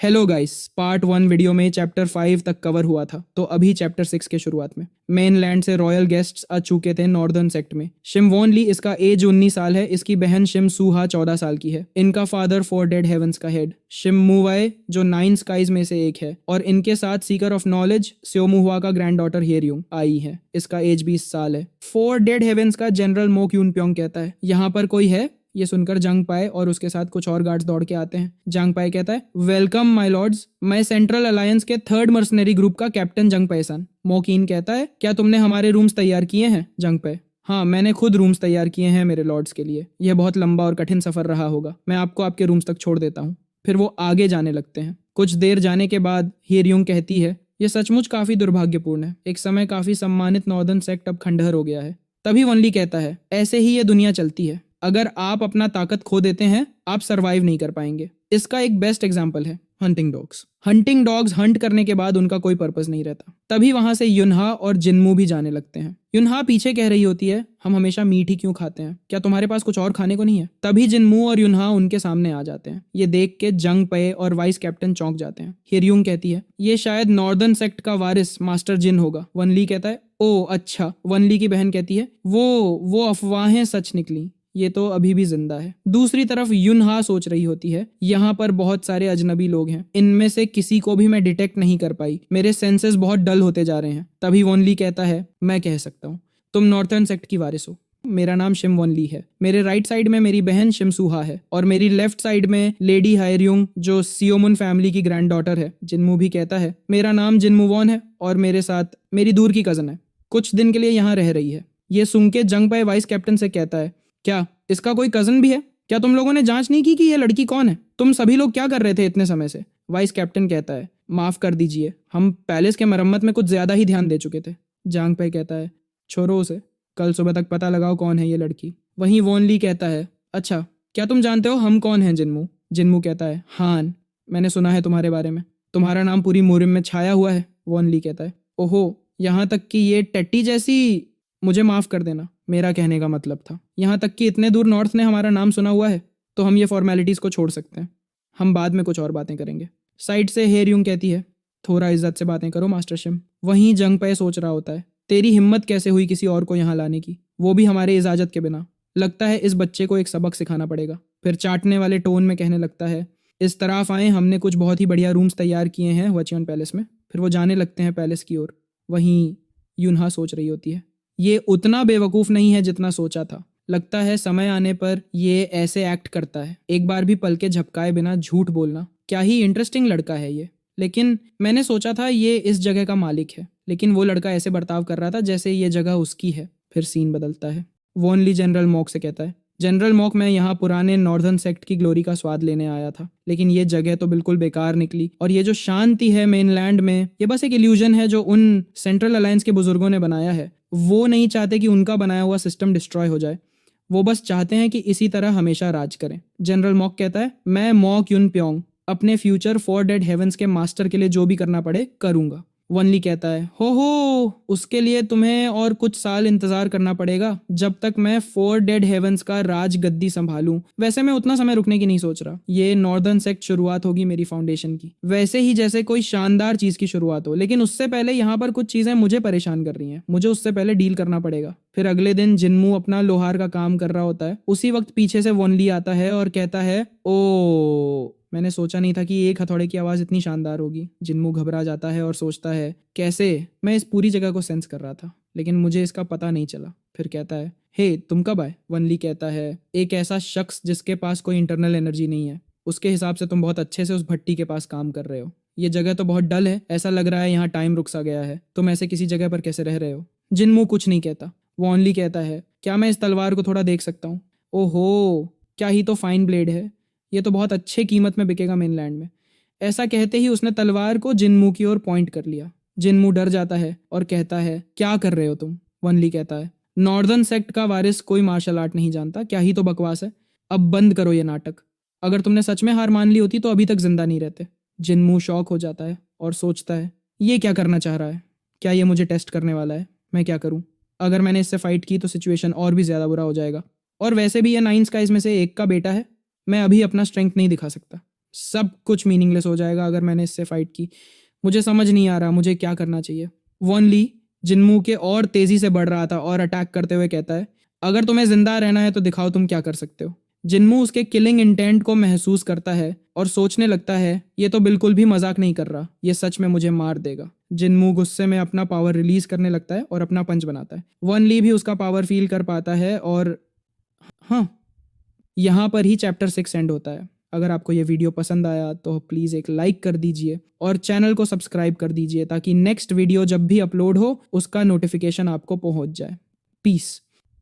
Hello guys, part 1 video में chapter 5 तक cover हुआ था, तो अभी चैप्टर 6 के शुरुआत में मेनलैंड से रॉयल गेस्ट्स आ चुके थे नॉर्दर्न सेक्ट में। शिम वॉन ली, इसका एज 19 साल है, इसकी बहन शिम सूहा 14 साल की है। इनका फादर 4 डेड हेवंस का हेड शिम मूवाए जो 9 स्काइज में से एक है, और इनके साथ सीकर ऑफ नॉलेज स्योमुहुआ का ग्रैंड डॉटर हेरियुंग आई है, इसका एज 20 साल है। 4 डेड हेवंस का जनरल मो क्यून प्योंग कहता है, यहाँ पर कोई है? ये सुनकर जंग पाए और उसके साथ कुछ और गार्ड्स दौड़ के आते हैं। जंग पाए कहता है, वेलकम माय लॉर्ड्स, मैं सेंट्रल अलायंस के 3rd मर्सनरी ग्रुप का कैप्टन जंग पाए सन। मोकीन कहता है, क्या तुमने हमारे रूम्स तैयार किए हैं? जंग पाए, हाँ मैंने खुद रूम्स तैयार किए हैं मेरे लॉर्ड्स के लिए। यह बहुत लंबा और कठिन सफर रहा होगा, मैं आपको आपके रूम्स तक छोड़ देता हूँ। फिर वो आगे जाने लगते हैं। कुछ देर जाने के बाद हेरियुंग कहती है, यह सचमुच काफी दुर्भाग्यपूर्ण है, एक समय काफी सम्मानित नॉर्दर्न सेक्ट अब खंडहर हो गया है। तभी वनली कहता है, ऐसे ही ये दुनिया चलती है, अगर आप अपना ताकत खो देते हैं आप सरवाइव नहीं कर पाएंगे। इसका एक बेस्ट एग्जांपल है hunting dogs. Hunting dogs Hunt करने के बाद उनका कोई पर्पस नहीं रहता। तभी वहां से युनहा और जिन्मू भी जाने लगते हैं। युनहा पीछे कह रही होती है, हम हमेशा मीट ही क्यों खाते हैं, क्या तुम्हारे पास कुछ और खाने को नहीं है? तभी जिन्मू और युनहा उनके सामने आ जाते हैं। ये देख के जंग पे और वाइस कैप्टन चौंक जाते हैं। हेरियुंग कहती है, ये शायद नॉर्दर्न सेक्ट का वारिस मास्टर जिन होगा। वनली कहता है, ओ अच्छा। वनली की बहन कहती है, वो अफवाहें सच निकली, ये तो अभी भी जिंदा है। दूसरी तरफ युनहा सोच रही होती है, यहाँ पर बहुत सारे अजनबी लोग हैं, इनमें से किसी को भी मैं डिटेक्ट नहीं कर पाई, मेरे सेंसेस बहुत डल होते जा रहे हैं। तभी वोनली कहता है, मैं कह सकता हूँ, तुम नॉर्थर्न सेक्ट की वारिस हो। मेरा नाम शिम वोनली है। मेरे राइट साइड में मेरी बहन शिम सूहा है, और मेरी लेफ्ट साइड में लेडी हायरियुंग जो सियोमुन फैमिली की ग्रैंड डॉटर है। जिन्मू भी कहता है, मेरा नाम जिन्मू वॉन है, और मेरे साथ मेरी दूर की कजन है, कुछ दिन के लिए यहाँ रह रही है। ये सुन के जंग पाए वाइस कैप्टन से कहता है, क्या इसका कोई कजन भी है? क्या तुम लोगों ने जांच नहीं की कि ये लड़की कौन है? तुम सभी लोग क्या कर रहे थे इतने समय से? वाइस कैप्टन कहता है, माफ कर दीजिए, हम पैलेस के मरम्मत में कुछ ज्यादा ही ध्यान दे चुके थे। जांग पे कहता है, छोड़ो उसे, कल सुबह तक पता लगाओ कौन है ये लड़की। वहीं वोनली कहता है, अच्छा क्या तुम जानते हो हम कौन हैं जिन्मू? जिन्मू कहता है, हान, मैंने सुना है तुम्हारे बारे में, तुम्हारा नाम पूरी मुरिम में छाया हुआ है। वोनली कहता है, ओहो, यहाँ तक कि ये टट्टी जैसी, मुझे माफ कर देना, मेरा कहने का मतलब था, यहाँ तक कि इतने दूर नॉर्थ ने हमारा नाम सुना हुआ है, तो हम ये फॉर्मेलिटीज को छोड़ सकते हैं, हम बाद में कुछ और बातें करेंगे। साइड से हेरियुंग कहती है, थोड़ा इज्जत से बातें करो मास्टर शिम। वहीं जंग पे सोच रहा होता है, तेरी हिम्मत कैसे हुई किसी और को यहाँ लाने की, वो भी हमारे इजाजत के बिना? लगता है इस बच्चे को एक सबक सिखाना पड़ेगा। फिर चाटने वाले टोन में कहने लगता है, इस तरफ आए, हमने कुछ बहुत ही बढ़िया रूम्स तैयार किए हैं हुआचियन पैलेस में। फिर वो जाने लगते हैं पैलेस की ओर। वहीं युनहा सोच रही होती है, ये उतना बेवकूफ़ नहीं है जितना सोचा था, लगता है समय आने पर ये ऐसे एक्ट करता है। एक बार भी पल के झपकाए बिना झूठ बोलना, क्या ही इंटरेस्टिंग लड़का है ये। लेकिन मैंने सोचा था ये इस जगह का मालिक है, लेकिन वो लड़का ऐसे बर्ताव कर रहा था जैसे ये जगह उसकी है। फिर सीन बदलता है। वोनली जनरल मॉक से कहता है, जनरल मॉक, मैं यहाँ पुराने नॉर्दर्न सेक्ट की ग्लोरी का स्वाद लेने आया था, लेकिन ये जगह तो बिल्कुल बेकार निकली, और ये जो शांति है मेनलैंड में, ये बस एक इल्यूजन है जो उन सेंट्रल अलायंस के बुजुर्गों ने बनाया है। वो नहीं चाहते कि उनका बनाया हुआ सिस्टम डिस्ट्रॉय हो जाए, वो बस चाहते हैं कि इसी तरह हमेशा राज करें। जनरल मॉक कहता है, मैं मॉक युन प्योंग अपने फ्यूचर 4 डेड हेवंस के मास्टर के लिए जो भी करना पड़े करूंगा। वनली कहता है, हो उसके लिए तुम्हें और कुछ साल इंतजार करना पड़ेगा, जब तक मैं 4 डेड हेवंस का राज गद्दी संभालूं। वैसे मैं उतना समय रुकने की नहीं सोच रहा, ये नॉर्दर्न सेक्ट शुरुआत होगी मेरी फाउंडेशन की, वैसे ही जैसे कोई शानदार चीज की शुरुआत हो, लेकिन उससे पहले यहाँ पर कुछ चीजें मुझे परेशान कर रही हैं, मुझे उससे पहले डील करना पड़ेगा। फिर अगले दिन जिन्मू अपना लोहार का काम कर रहा होता है, उसी वक्त पीछे से वनली आता है और कहता है, ओ, मैंने सोचा नहीं था कि एक हथौड़े की आवाज़ इतनी शानदार होगी। जिन्मू घबरा जाता है और सोचता है, कैसे? मैं इस पूरी जगह को सेंस कर रहा था, लेकिन मुझे इसका पता नहीं चला। फिर कहता है, हे तुम कब आए? वनली कहता है, एक ऐसा शख्स जिसके पास कोई इंटरनल एनर्जी नहीं है, उसके हिसाब से तुम बहुत अच्छे से उस भट्टी के पास काम कर रहे हो। ये जगह तो बहुत डल है, ऐसा लग रहा है यहाँ टाइम रुक सा गया है, तुम ऐसे किसी जगह पर कैसे रह रहे हो? जिन्मू कुछ नहीं कहता। वॉनली कहता है, क्या मैं इस तलवार को थोड़ा देख सकता हूँ? ओहो, क्या ही तो फाइन ब्लेड है, ये तो बहुत अच्छे कीमत में बिकेगा मेनलैंड में। ऐसा कहते ही उसने तलवार को जिन्मू की ओर पॉइंट कर लिया। जिन्मू डर जाता है और कहता है, क्या कर रहे हो तुम? वनली कहता है, नॉर्दर्न सेक्ट का वारिस कोई मार्शल आर्ट नहीं जानता, क्या ही तो बकवास है, अब बंद करो ये नाटक, अगर तुमने सच में हार मान ली होती तो अभी तक जिंदा नहीं रहते। जिन्मू शॉक हो जाता है और सोचता है, ये क्या करना चाह रहा है? क्या ये मुझे टेस्ट करने वाला है? मैं क्या करूं? अगर मैंने इससे फाइट की तो सिचुएशन और भी ज्यादा बुरा हो जाएगा, और वैसे भी ये 9 स्काइज में से एक का बेटा है, मैं अभी अपना स्ट्रेंथ नहीं दिखा सकता। सब कुछ मीनिंगलेस हो जाएगा अगर मैंने इससे फाइट की। मुझे समझ नहीं आ रहा मुझे क्या करना चाहिए। वॉन ली जिन्मू के और तेजी से बढ़ रहा था और अटैक करते हुए कहता है, अगर तुम्हें जिंदा रहना है तो दिखाओ तुम क्या कर सकते हो। जिन्मू उसके किलिंग इंटेंट को महसूस करता है और सोचने लगता है ये तो बिल्कुल भी मजाक नहीं कर रहा, ये सच में मुझे मार देगा। जिन्मू गुस्से में अपना पावर रिलीज करने लगता है और अपना पंच बनाता है। वन ली भी उसका पावर फील कर पाता है और हाँ, यहाँ पर ही चैप्टर 6 एंड होता है। अगर आपको ये वीडियो पसंद आया तो प्लीज़ एक लाइक कर दीजिए और चैनल को सब्सक्राइब कर दीजिए ताकि नेक्स्ट वीडियो जब भी अपलोड हो उसका नोटिफिकेशन आपको पहुंच जाए। पीस।